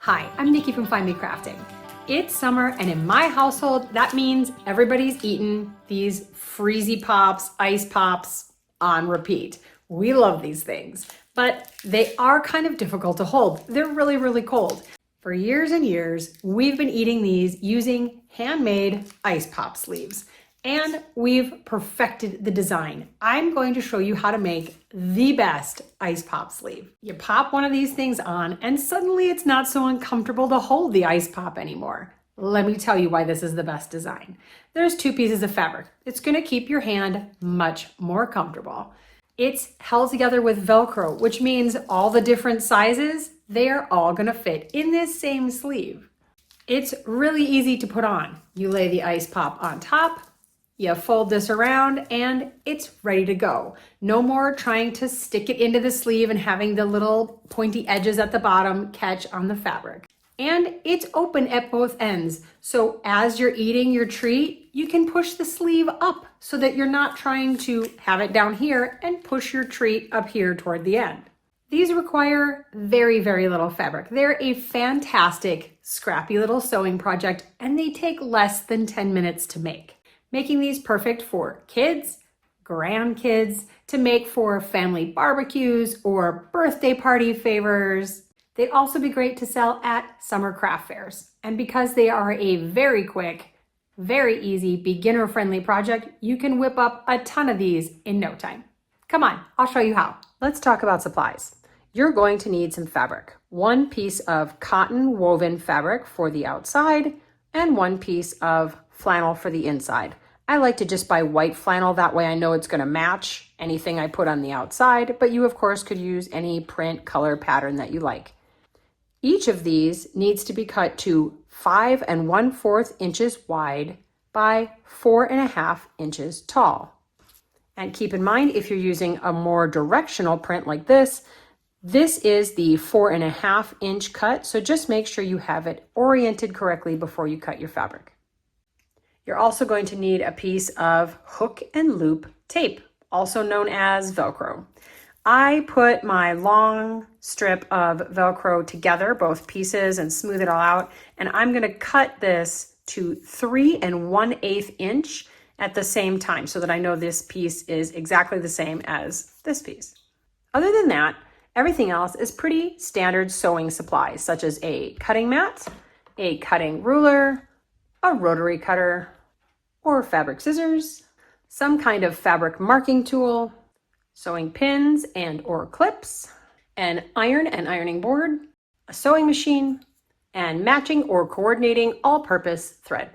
Hi, I'm Nikki from Find Me Crafting. It's summer, and in my household, that means everybody's eating these Freezie Pops, ice pops on repeat. We love these things, but they are kind of difficult to hold. They're really, really cold. For years and years, we've been eating these using handmade ice pop sleeves, and we've perfected the design. I'm going to show you how to make the best ice pop sleeve. You pop one of these things on, and suddenly it's not so uncomfortable to hold the ice pop anymore. Let me tell you why this is the best design. There's 2 pieces of fabric. It's going to keep your hand much more comfortable. It's held together with Velcro, which means all the different sizes, they are all going to fit in this same sleeve. It's really easy to put on. You lay the ice pop on top, you fold this around, and it's ready to go. No more trying to stick it into the sleeve and having the little pointy edges at the bottom catch on the fabric. And it's open at both ends. So as you're eating your treat, you can push the sleeve up so that you're not trying to have it down here and push your treat up here toward the end. These require very, very little fabric. They're a fantastic, scrappy little sewing project, and they take less than 10 minutes to make, making these perfect for kids, grandkids, to make for family barbecues or birthday party favors. They'd also be great to sell at summer craft fairs. And because they are a very quick, very easy, beginner-friendly project, you can whip up a ton of these in no time. Come on, I'll show you how. Let's talk about supplies. You're going to need some fabric. 1 piece of cotton woven fabric for the outside and 1 piece of flannel for the inside. I like to just buy white flannel, that way I know it's going to match anything I put on the outside, but you of course could use any print, color, pattern that you like. Each of these needs to be cut to 5 1/4 inches wide by 4.5 inches tall. And keep in mind, if you're using a more directional print like this is the 4.5 inch cut, so just make sure you have it oriented correctly before you cut your fabric. You're also going to need a piece of hook and loop tape, also known as Velcro. I put my long strip of Velcro together, both pieces, and smooth it all out. And I'm going to cut this to 3 1/8 inch at the same time so that I know this piece is exactly the same as this piece. Other than that, everything else is pretty standard sewing supplies, such as a cutting mat, a cutting ruler, a rotary cutter, or fabric scissors, some kind of fabric marking tool, sewing pins and or clips, an iron and ironing board, a sewing machine, and matching or coordinating all-purpose thread,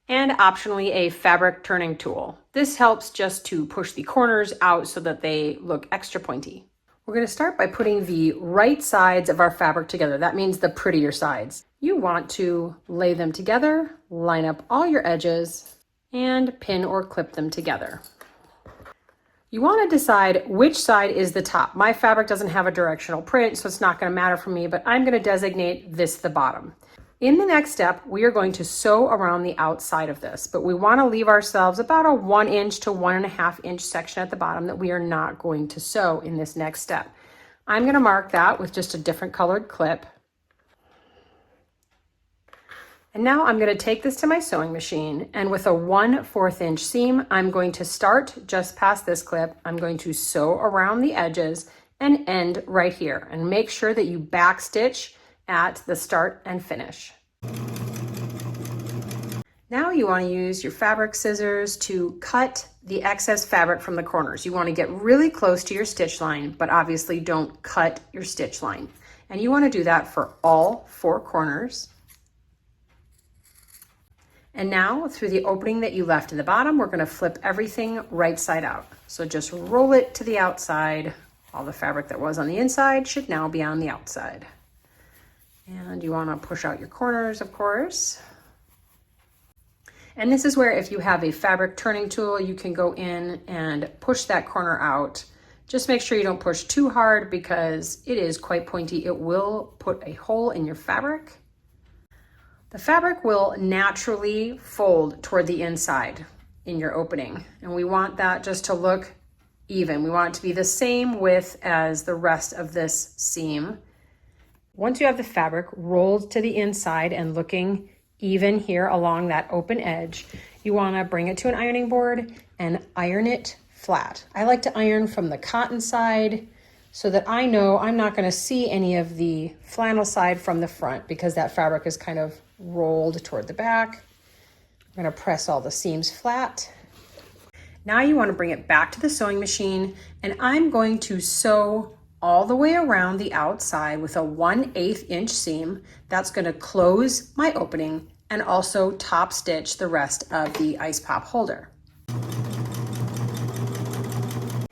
and optionally a fabric turning tool. This helps just to push the corners out so that they look extra pointy. We're going to start by putting the right sides of our fabric together. That means the prettier sides. You want to lay them together, line up all your edges, and pin or clip them together. You want to decide which side is the top. My fabric doesn't have a directional print, so it's not going to matter for me, but I'm going to designate this the bottom. In the next step, we are going to sew around the outside of this, but we want to leave ourselves about a 1 inch to 1.5 inch section at the bottom that we are not going to sew in this next step. I'm going to mark that with just a different colored clip. And now I'm going to take this to my sewing machine, and with a 1/4 inch seam, I'm going to start just past this clip. I'm going to sew around the edges and end right here, and make sure that you back stitch at the start and finish. Now you want to use your fabric scissors to cut the excess fabric from the corners. You want to get really close to your stitch line, but obviously don't cut your stitch line. And you want to do that for all 4 corners. And now through the opening that you left in the bottom, we're going to flip everything right side out. So just roll it to the outside. All the fabric that was on the inside should now be on the outside. And you want to push out your corners, of course. And this is where, if you have a fabric turning tool, you can go in and push that corner out. Just make sure you don't push too hard because it is quite pointy. It will put a hole in your fabric. The fabric will naturally fold toward the inside in your opening, and we want that just to look even. We want it to be the same width as the rest of this seam. Once you have the fabric rolled to the inside and looking even here along that open edge, you want to bring it to an ironing board and iron it flat. I like to iron from the cotton side so that I know I'm not going to see any of the flannel side from the front because that fabric is kind of rolled toward the back. I'm going to press all the seams flat. Now you want to bring it back to the sewing machine, and I'm going to sew all the way around the outside with a 1/8 inch seam. That's going to close my opening and also top stitch the rest of the ice pop holder.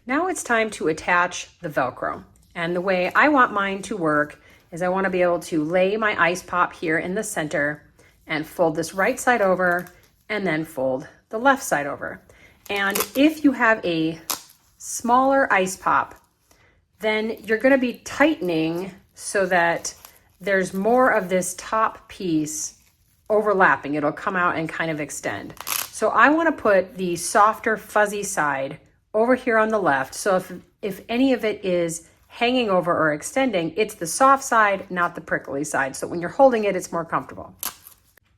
Now it's time to attach the Velcro. And the way I want mine to work is I want to be able to lay my ice pop here in the center and fold this right side over and then fold the left side over. And if you have a smaller ice pop, then you're going to be tightening so that there's more of this top piece overlapping. It'll come out and kind of extend. So I want to put the softer fuzzy side over here on the left. So if any of it is hanging over or extending, it's the soft side, not the prickly side. So when you're holding it, it's more comfortable.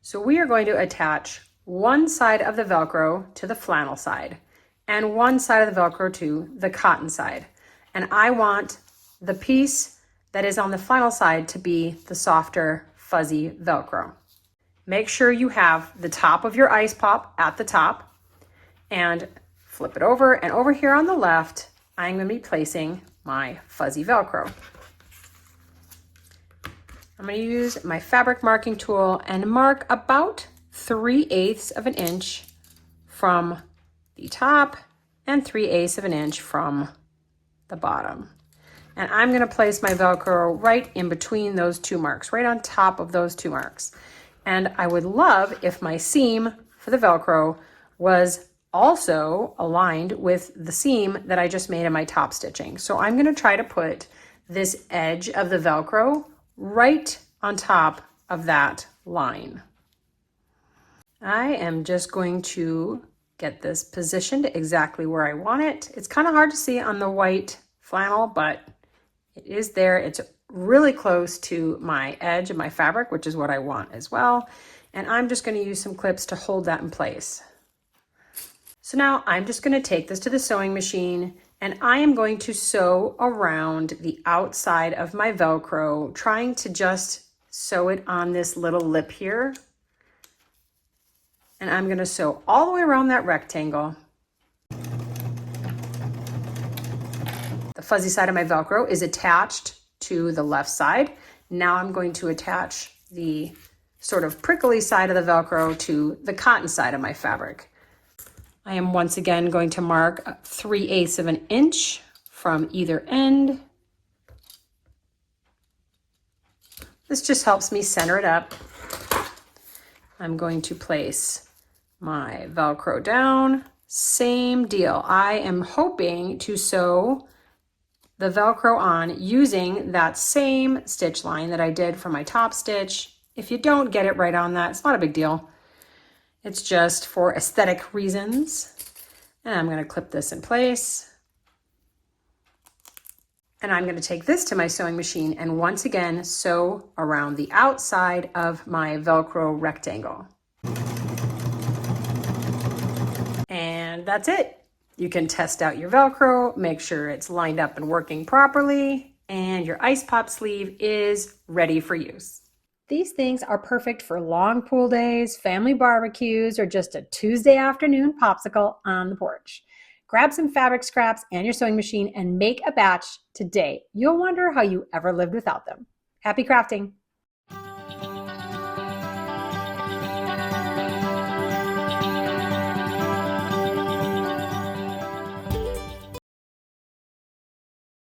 So we are going to attach one side of the Velcro to the flannel side and one side of the Velcro to the cotton side. And I want the piece that is on the flannel side to be the softer, fuzzy Velcro. Make sure you have the top of your ice pop at the top and flip it over. And over here on the left, I'm going to be placing my fuzzy Velcro. I'm going to use my fabric marking tool and mark about 3/8 of an inch from the top and 3/8 of an inch from the bottom. And I'm going to place my Velcro right in between those two marks, right on top of those two marks. And I would love if my seam for the Velcro was also aligned with the seam that I just made in my top stitching. So I'm going to try to put this edge of the Velcro right on top of that line. I am just going to get this positioned exactly where I want it. It's kind of hard to see on the white flannel, but it is there. It's really close to my edge of my fabric, which is what I want as well. And I'm just going to use some clips to hold that in place. So now I'm just going to take this to the sewing machine and I am going to sew around the outside of my Velcro, trying to just sew it on this little lip here. And I'm going to sew all the way around that rectangle. The fuzzy side of my Velcro is attached to the left side. Now I'm going to attach the sort of prickly side of the Velcro to the cotton side of my fabric. I am once again going to mark 3/8 of an inch from either end. This just helps me center it up. I'm going to place my Velcro down. Same deal. I am hoping to sew the Velcro on using that same stitch line that I did for my top stitch. If you don't get it right on that, it's not a big deal. It's just for aesthetic reasons. And I'm going to clip this in place. And I'm going to take this to my sewing machine and once again sew around the outside of my Velcro rectangle. And that's it. You can test out your Velcro, make sure it's lined up and working properly, and your ice pop sleeve is ready for use. These things are perfect for long pool days, family barbecues, or just a Tuesday afternoon popsicle on the porch. Grab some fabric scraps and your sewing machine and make a batch today. You'll wonder how you ever lived without them. Happy crafting!